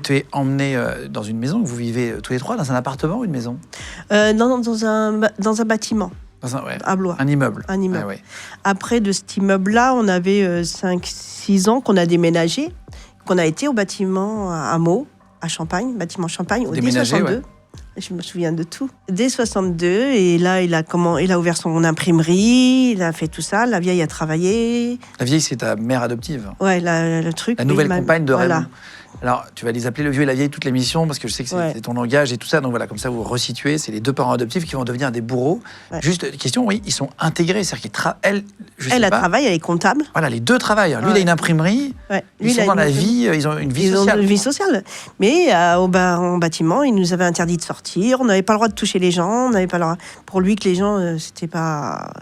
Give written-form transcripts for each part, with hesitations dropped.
Tu es emmené dans une maison, vous vivez tous les trois dans un appartement ou une maison? Non, dans un bâtiment. Ouais, À Blois. un immeuble. Un immeuble. Ah, ouais. Après, de cet immeuble-là, on avait 5-6 ans qu'on a déménagé, qu'on a été au bâtiment à Meaux, à Champagne, bâtiment Champagne, dès 62. Ouais. Je me souviens de tout. Dès 62, et là, il a ouvert son imprimerie, il a fait tout ça. La vieille a travaillé. La vieille, c'est ta mère adoptive. Ouais, le truc. La nouvelle compagne de voilà. Raymond. Alors, tu vas les appeler le vieux et la vieille toute l'émission, parce que je sais que c'est ton langage et tout ça. Donc voilà, comme ça, vous resituez. C'est les deux parents adoptifs qui vont devenir des bourreaux. Ouais. Juste, question, oui, ils sont intégrés. C'est-à-dire elle travaille, elle est comptable. Voilà, les deux travaillent. Lui, il a une imprimerie. Ouais. Lui, ils sont dans la vie, ils ont une vie sociale. Ils ont une vie sociale. Mais en bâtiment, il nous avait interdit de sortir. On n'avait pas le droit de toucher les gens. On n'avait pas le droit... Pour lui, que les gens, c'était pas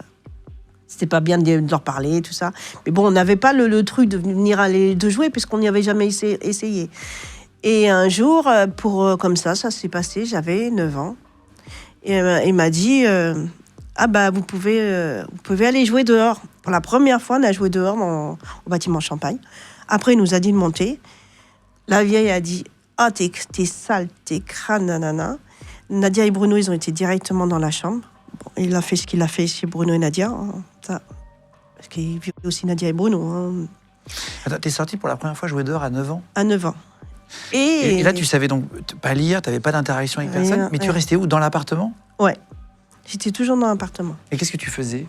bien de leur parler, tout ça. Mais bon, on n'avait pas le truc de venir de jouer, puisqu'on n'y avait jamais essayé. Et un jour, comme ça s'est passé, j'avais 9 ans. Et il m'a dit, vous pouvez aller jouer dehors. Pour la première fois, on a joué dehors au bâtiment Champagne. Après, il nous a dit de monter. La vieille a dit, t'es sale, t'es crâne, nanana. Nadia et Bruno, ils ont été directement dans la chambre. Bon, il a fait ce qu'il a fait chez Bruno et Nadia. Ça. Parce qu'il vivait aussi Nadia et Bruno. Hein. Attends, t'es sortie pour la première fois jouer dehors à 9 ans? À 9 ans. Et là, tu savais donc pas lire, t'avais pas d'interaction avec personne, mais tu restais où? Dans l'appartement? Ouais. J'étais toujours dans l'appartement. Et qu'est-ce que tu faisais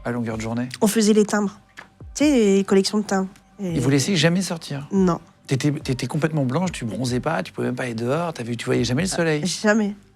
à longueur de journée? On faisait les timbres. Tu sais, les collections de timbres. Ils vous laissaient jamais sortir? Non. T'étais complètement blanche, tu bronzais pas, tu pouvais même pas aller dehors, tu voyais jamais le soleil? Jamais.